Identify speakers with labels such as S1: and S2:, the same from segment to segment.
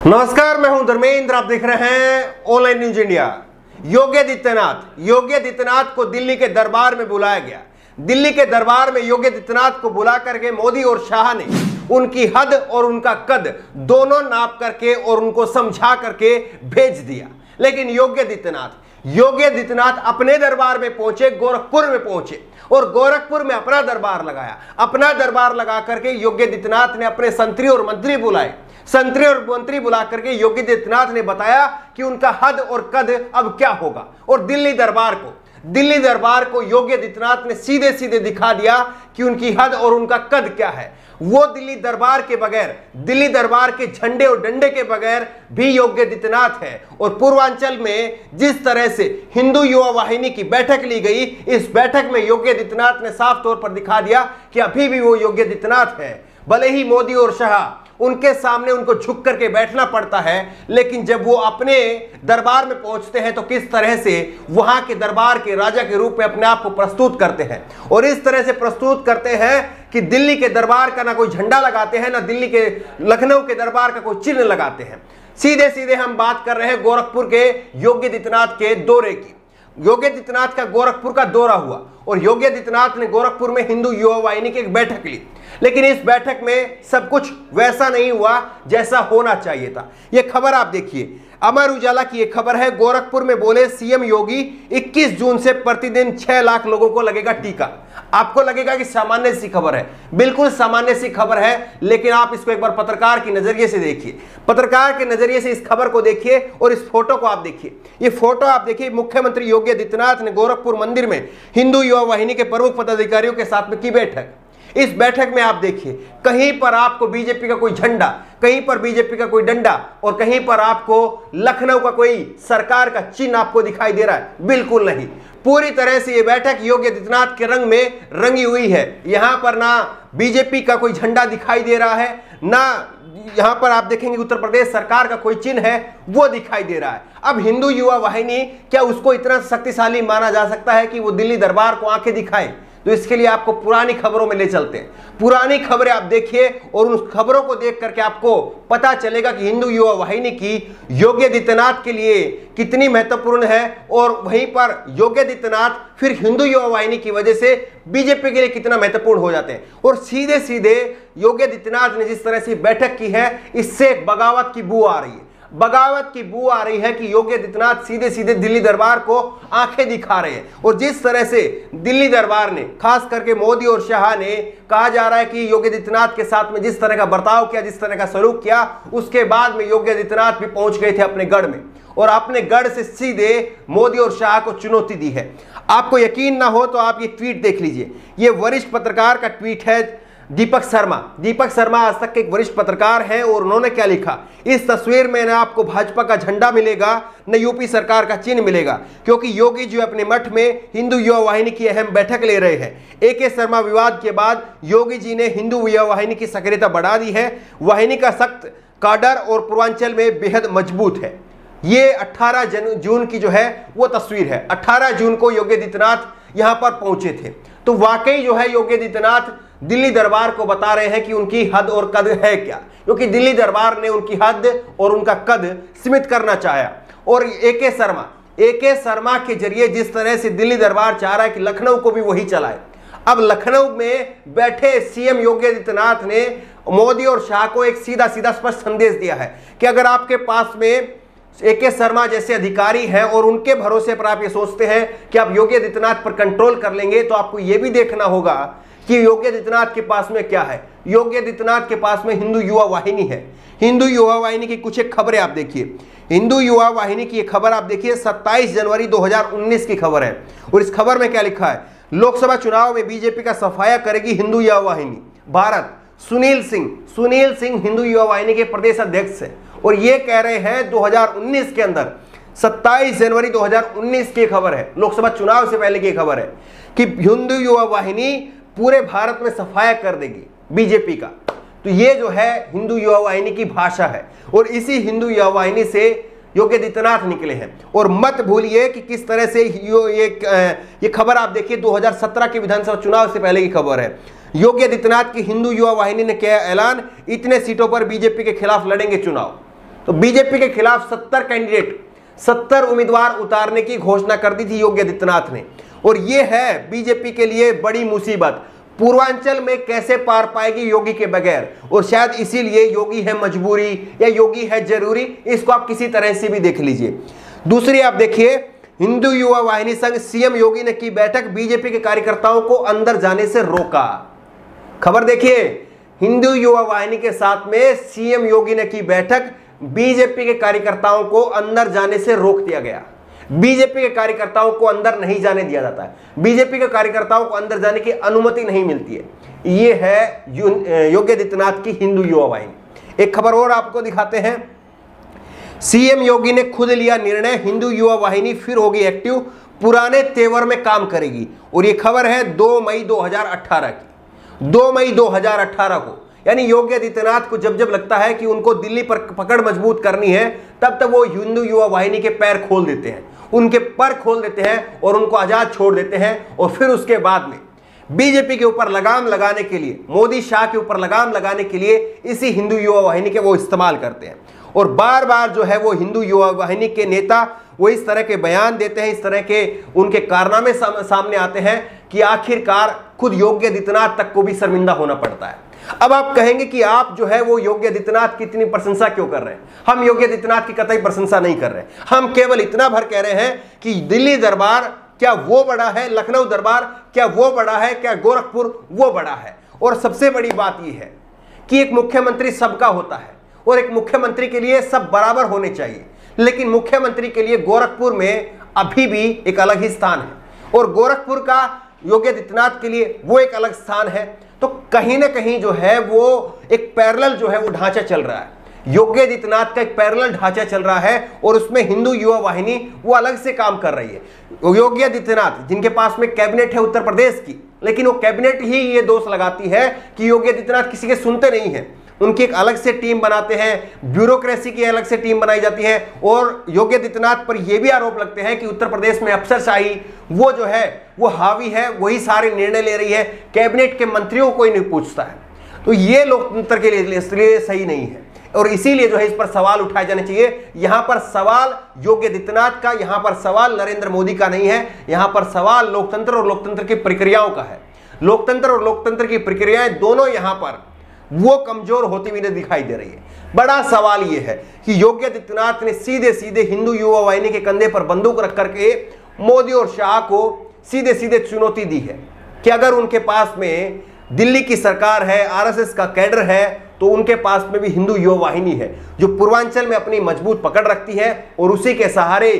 S1: नमस्कार, मैं हूं धर्मेंद्र। आप देख रहे हैं online news India. Yogi Adityanath को दिल्ली के दरबार में बुलाया गया। दिल्ली के दरबार में योगी आदित्यनाथ को बुला करके मोदी और शाह ने उनकी हद और उनका कद दोनों नाप करके और उनको समझा करके भेज दिया। लेकिन योगी आदित्यनाथ अपने दरबार में पहुंचे, गोरखपुर में पहुंचे और गोरखपुर में अपना दरबार लगाया। अपना दरबार लगा करके योगी आदित्यनाथ ने अपने संतरी और मंत्री बुलाए। संतरी और मंत्री बुला करके योगी आदित्यनाथ ने बताया कि उनका हद और कद अब क्या होगा। और दिल्ली दरबार को योगी आदित्यनाथ ने सीधे सीधे दिखा दिया कि उनकी हद और उनका कद क्या है। वो दिल्ली दरबार के बगैर, दिल्ली दरबार के झंडे और डंडे के बगैर भी योगी आदित्यनाथ है। और पूर्वांचल में जिस तरह से हिंदू युवा वाहिनी की बैठक ली गई, इस बैठक में योगी आदित्यनाथ ने साफ तौर पर दिखा दिया कि अभी भी वो योगी आदित्यनाथ है। भले ही मोदी और शाह उनके सामने उनको झुक करके बैठना पड़ता है, लेकिन जब वो अपने दरबार में पहुंचते हैं तो किस तरह से वहां के दरबार के राजा के रूप में अपने आप को प्रस्तुत करते हैं। और इस तरह से प्रस्तुत करते हैं कि दिल्ली के दरबार का ना कोई झंडा लगाते हैं, ना दिल्ली के लखनऊ के दरबार का कोई चिन्ह लगाते हैं। सीधे सीधे हम बात कर रहे हैं गोरखपुर के योगी आदित्यनाथ के दौरे की। योगी आदित्यनाथ का गोरखपुर का दौरा हुआ और योगी आदित्यनाथ ने गोरखपुर में हिंदू युवा वाहिनी की एक बैठक ली। लेकिन इस बैठक में सब कुछ वैसा नहीं हुआ जैसा होना चाहिए था। यह खबर आप देखिए, अमर उजाला की यह खबर है। गोरखपुर में बोले सीएम योगी 21 जून से प्रतिदिन 6 लाख लोगों को लगेगा टीका। आपको लगेगा कि सामान्य सी खबर है, बिल्कुल सामान्य सी खबर है, लेकिन आप इसको एक बार पत्रकार के नजरिए से देखिए। पत्रकार के नजरिए से इस खबर को देखिए और इस फोटो को आप देखिए। ये फोटो आप देखिए, मुख्यमंत्री योगी आदित्यनाथ ने गोरखपुर मंदिर में हिंदू युवा वाहिनी के प्रमुख पदाधिकारियों के साथ में की बैठक। इस बैठक में आप देखिए, कहीं पर आपको बीजेपी का कोई झंडा, कहीं पर बीजेपी का कोई डंडा और कहीं पर आपको लखनऊ का कोई सरकार का चिन्ह आपको दिखाई दे रहा है? बिल्कुल नहीं। पूरी तरह से ये बैठक योगी आदित्यनाथ के रंग में रंगी हुई है। यहां पर ना बीजेपी का कोई झंडा दिखाई दे रहा है, ना यहां पर आप देखेंगे उत्तर प्रदेश सरकार का कोई चिन्ह है वो दिखाई दे रहा है। अब हिंदू युवा वाहिनी, क्या उसको इतना शक्तिशाली माना जा सकता है कि वो दिल्ली दरबार को आंखें दिखाए? तो इसके लिए आपको पुरानी खबरों में ले चलते हैं। पुरानी खबरें आप देखिए और उन खबरों को देख करके आपको पता चलेगा कि हिंदू युवा वाहिनी की योगी आदित्यनाथ के लिए कितनी महत्वपूर्ण है और वहीं पर योगी आदित्यनाथ फिर हिंदू युवा वाहिनी की वजह से बीजेपी के लिए कितना महत्वपूर्ण हो जाते हैं। और सीधे सीधे योगी आदित्यनाथ ने जिस तरह से बैठक की है, इससे एक बगावत की बू आ रही है। बगावत की बू आ रही है कि योगी आदित्यनाथ सीधे सीधे दिल्ली दरबार को आंखें दिखा रहे हैं। और जिस तरह से दिल्ली दरबार ने, खास करके मोदी और शाह ने, कहा जा रहा है कि योगी आदित्यनाथ के साथ में जिस तरह का बर्ताव किया, जिस तरह का सलूक किया, उसके बाद में योगी आदित्यनाथ भी पहुंच गए थे अपने गढ़ में और अपने गढ़ से सीधे मोदी और शाह को चुनौती दी है। आपको यकीन ना हो तो आप ये ट्वीट देख लीजिए। ये वरिष्ठ पत्रकार का ट्वीट है, दीपक शर्मा आज तक के एक वरिष्ठ पत्रकार हैं और उन्होंने क्या लिखा? इस तस्वीर में न आपको भाजपा का झंडा मिलेगा, न यूपी सरकार का चिन्ह मिलेगा, क्योंकि योगी जी अपने मठ में हिंदू युवा वाहिनी की अहम बैठक ले रहे हैं। AK शर्मा विवाद के बाद योगी जी ने हिंदू युवा वाहिनी की सक्रियता बढ़ा दी है। वाहिनी का सख्त काडर और पूर्वांचल में बेहद मजबूत है। ये 18 जून की जो है वो तस्वीर है। 18 जून को योगी आदित्यनाथ यहां पर पहुंचे थे। तो वाकई जो है योगी आदित्यनाथ दिल्ली दरबार को बता रहे हैं कि उनकी हद और कद है क्या, क्योंकि दिल्ली दरबार ने उनकी हद और उनका कद सीमित करना चाहा। और AK शर्मा के जरिए जिस तरह से दिल्ली दरबार चाह रहा है कि लखनऊ को भी वही चलाए। अब लखनऊ में बैठे सीएम योगी आदित्यनाथ ने मोदी और शाह को एक सीधा सीधा स्पष्ट संदेश दिया है कि अगर आपके पास में AK शर्मा जैसे अधिकारी हैं और उनके भरोसे पर आप ये सोचते हैं कि आप योगी आदित्यनाथ पर कंट्रोल कर लेंगे, तो आपको ये भी देखना होगा कि योगी आदित्यनाथ के पास में क्या है। योगी आदित्यनाथ के पास में हिंदू युवा वाहिनी है। हिंदू युवा वाहिनी की कुछ एक खबरें आप देखिए। हिंदू युवा वाहिनी की एक खबर आप देखिए, 27 जनवरी 2019 की खबर है। और इस खबर में क्या लिखा है? लोकसभा चुनाव में बीजेपी का सफाया करेगी हिंदू युवा वाहिनी। भारत, सुनील सिंह हिंदू युवा वाहिनी के प्रदेश अध्यक्ष है और ये कह रहे हैं 2019 के अंदर, 27 जनवरी 2019 की खबर है, लोकसभा चुनाव से पहले की खबर है कि हिंदू युवा वाहिनी पूरे भारत में सफाया कर देगी बीजेपी का। तो ये जो है हिंदू युवा वाहिनी की भाषा है और इसी हिंदू युवा वाहिनी से योगी आदित्यनाथ निकले हैं। और मत भूलिए कि किस तरह से ये खबर आप देखिए, 2017 के विधानसभा चुनाव से पहले की खबर है। योगी आदित्यनाथ की हिंदू युवा वाहिनी ने किया ऐलान, इतने सीटों पर बीजेपी के खिलाफ लड़ेंगे चुनाव। तो बीजेपी के खिलाफ 70 उम्मीदवार उतारने की घोषणा कर दी थी योगी आदित्यनाथ ने। और यह है बीजेपी के लिए बड़ी मुसीबत, पूर्वांचल में कैसे पार पाएगी योगी के बगैर। और शायद इसीलिए योगी है मजबूरी या योगी है जरूरी, इसको आप किसी तरह से भी देख लीजिए। दूसरी आप देखिए, हिंदू युवा वाहिनी संग सीएम योगी ने की बैठक, बीजेपी के कार्यकर्ताओं को अंदर जाने से रोका। खबर देखिए, हिंदू युवा वाहिनी के साथ में सीएम योगी ने की बैठक, बीजेपी के कार्यकर्ताओं को अंदर जाने से रोक दिया गया। बीजेपी के कार्यकर्ताओं को अंदर नहीं जाने दिया जाता है, बीजेपी के कार्यकर्ताओं को अंदर जाने की अनुमति नहीं मिलती है। यह है योगी आदित्यनाथ की हिंदू युवा वाहिनी। एक खबर और आपको दिखाते हैं, सीएम योगी ने खुद लिया निर्णय, हिंदू युवा वाहिनी फिर होगी एक्टिव, पुराने तेवर में काम करेगी। और यह खबर है 2 मई 2018 की, 2 मई 2018 को। यानी योगी आदित्यनाथ को जब जब लगता है कि उनको दिल्ली पर पकड़ मजबूत करनी है, तब तक वो हिंदू युवा वाहिनी के पैर खोल देते हैं, उनके पर खोल देते हैं और उनको आजाद छोड़ देते हैं। और फिर उसके बाद में बीजेपी के ऊपर लगाम लगाने के लिए, मोदी शाह के ऊपर लगाम लगाने के लिए इसी हिंदू युवा वाहिनी के वो इस्तेमाल करते हैं। और बार बार जो है वो हिंदू युवा वाहिनी के नेता वो इस तरह के बयान देते हैं, इस तरह के उनके कारनामे सामने आते हैं कि आखिरकार खुद योगी आदित्यनाथ तक को भी शर्मिंदा होना पड़ता है। अब आप कहेंगे कि आप जो है वो योगी आदित्यनाथ की इतनी प्रशंसा क्यों कर रहे हैं? हम योगी आदित्यनाथ की कतई प्रशंसा नहीं कर रहे, हम केवल इतना भर कह रहे हैं कि दिल्ली दरबार क्या वो बड़ा है, लखनऊ दरबार क्या वो बड़ा है, क्या गोरखपुर वो बड़ा है। और सबसे बड़ी बात यह है कि एक मुख्यमंत्री सबका होता है और एक मुख्यमंत्री के लिए सब बराबर होने चाहिए, लेकिन मुख्यमंत्री के लिए गोरखपुर में अभी भी एक अलग ही स्थान है और गोरखपुर का योगी आदित्यनाथ के लिए वो एक अलग स्थान है। तो कहीं ना कहीं जो है वो एक पैरेलल जो है वो ढांचा चल रहा है, योगी आदित्यनाथ का एक पैरेलल ढांचा चल रहा है और उसमें हिंदू युवा वाहिनी वो अलग से काम कर रही है। योगी आदित्यनाथ जिनके पास में कैबिनेट है उत्तर प्रदेश की, लेकिन वो कैबिनेट ही ये दोष लगाती है कि योगी आदित्यनाथ किसी के सुनते नहीं है, उनकी एक अलग से टीम बनाते हैं, ब्यूरोक्रेसी की अलग से टीम बनाई जाती है। और योगी आदित्यनाथ पर यह भी आरोप लगते हैं कि उत्तर प्रदेश में अफसरशाही वो जो है वो हावी है, वही सारे निर्णय ले रही है, कैबिनेट के मंत्रियों को कोई नहीं पूछता है। तो ये लोकतंत्र के लिए इसलिए सही नहीं है और इसीलिए जो है इस पर सवाल उठाए जाने चाहिए। यहां पर सवाल योगी आदित्यनाथ का, यहां पर सवाल नरेंद्र मोदी का नहीं है, यहां पर सवाल लोकतंत्र और लोकतंत्र की प्रक्रियाओं का है। लोकतंत्र और लोकतंत्र की प्रक्रियाएं दोनों यहां पर वो कमजोर होती हुई दिखाई दे रही है। बड़ा सवाल यह है कि योगी आदित्यनाथ ने सीधे सीधे हिंदू युवा वाहिनी के कंधे पर बंदूक रख करके मोदी और शाह को सीधे सीधे चुनौती दी है कि अगर उनके पास में दिल्ली की सरकार है, आरएसएस का कैडर है, तो उनके पास में भी हिंदू युवा वाहिनी है जो पूर्वांचल में अपनी मजबूत पकड़ रखती है। और उसी के सहारे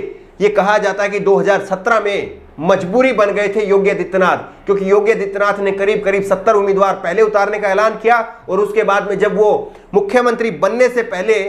S1: ये कहा जाता है कि 2017 में मजबूरी बन गए थे योगी आदित्यनाथ, क्योंकि योगी आदित्यनाथ ने करीब करीब 70 उम्मीदवार पहले उतारने का ऐलान किया और उसके बाद में जब वो मुख्यमंत्री बनने से पहले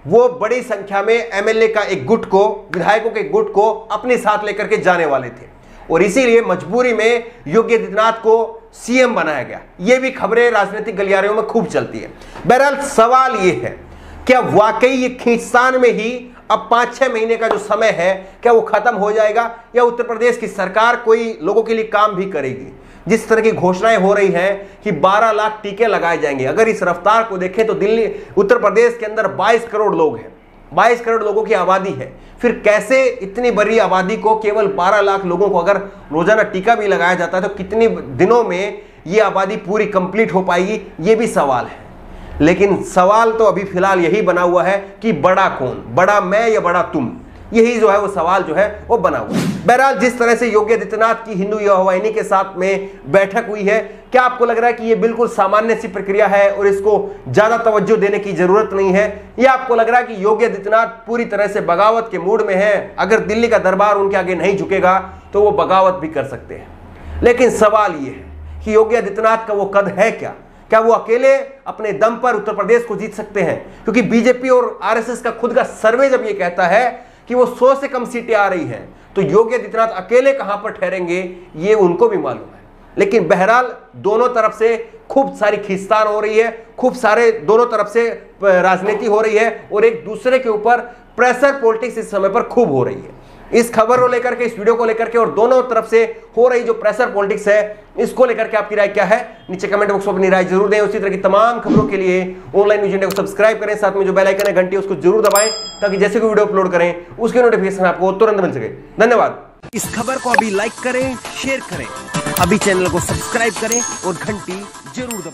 S1: वो बड़ी संख्या में एमएलए का एक गुट को, विधायकों के गुट को अपने साथ लेकर के जाने वाले थे और इसीलिए मजबूरी में योगी आदित्यनाथ को सीएम बनाया गया। ये भी खबरें राजनीतिक गलियारों में खूब चलती है। बहरहाल सवाल ये है, क्या वाकई ये खींचतान में ही अब 5-6 महीने का जो समय है क्या वो खत्म हो जाएगा या उत्तर प्रदेश की सरकार कोई लोगों के लिए काम भी करेगी? जिस तरह की घोषणाएं हो रही हैं कि 12 लाख टीके लगाए जाएंगे, अगर इस रफ्तार को देखें तो दिल्ली उत्तर प्रदेश के अंदर 22 करोड़ लोग हैं, 22 करोड़ लोगों की आबादी है। फिर कैसे इतनी बड़ी आबादी को केवल 12 लाख लोगों को अगर रोजाना टीका भी लगाया जाता है तो कितने दिनों में ये आबादी पूरी कंप्लीट हो पाएगी, ये भी सवाल है। लेकिन सवाल तो अभी फिलहाल यही बना हुआ है कि बड़ा कौन, बड़ा मैं या बड़ा तुम, यही जो है वो सवाल जो है वो बना हुआ है। बहरहाल जिस तरह से योगी आदित्यनाथ की हिंदू युवा वाहिनी के साथ में बैठक हुई है, क्या आपको लग रहा है कि ये बिल्कुल सामान्य सी प्रक्रिया है और इसको ज्यादा तवज्जो देने की जरूरत नहीं है, या आपको लग रहा है कि योगी आदित्यनाथ पूरी तरह से बगावत के मूड में है, अगर दिल्ली का दरबार उनके आगे नहीं झुकेगा तो वो बगावत भी कर सकते हैं? लेकिन सवाल ये है कि योगी आदित्यनाथ का वो कद है क्या? क्या वो अकेले अपने दम पर उत्तर प्रदेश को जीत सकते हैं? क्योंकि बीजेपी और आरएसएस का खुद का सर्वे जब ये कहता है कि वो 100 से कम सीटें आ रही हैं, तो योगी आदित्यनाथ अकेले कहां पर ठहरेंगे ये उनको भी मालूम है। लेकिन बहरहाल दोनों तरफ से खूब सारी खींचतान हो रही है, खूब सारे दोनों तरफ से राजनीति हो रही है और एक दूसरे के ऊपर प्रेशर पॉलिटिक्स इस समय पर खूब हो रही है। इस खबर को लेकर के, इस वीडियो को लेकर के और दोनों तरफ से हो रही जो प्रेशर पॉलिटिक्स है, इसको लेकर के आपकी राय क्या है? नीचे कमेंट बॉक्स में अपनी राय जरूर दें। उसी तरह की तमाम खबरों के लिए ऑनलाइन न्यूज़ इंडिया को सब्सक्राइब करें, साथ में जो बेल आइकन है घंटी उसको जरूर दबाएं, ताकि जैसे कोई वीडियो अपलोड करें उसके नोटिफिकेशन आपको तुरंत मिल सके। धन्यवाद।
S2: इस खबर को अभी लाइक करें, शेयर करें, अभी चैनल को सब्सक्राइब करें और घंटी जरूर दबाएं।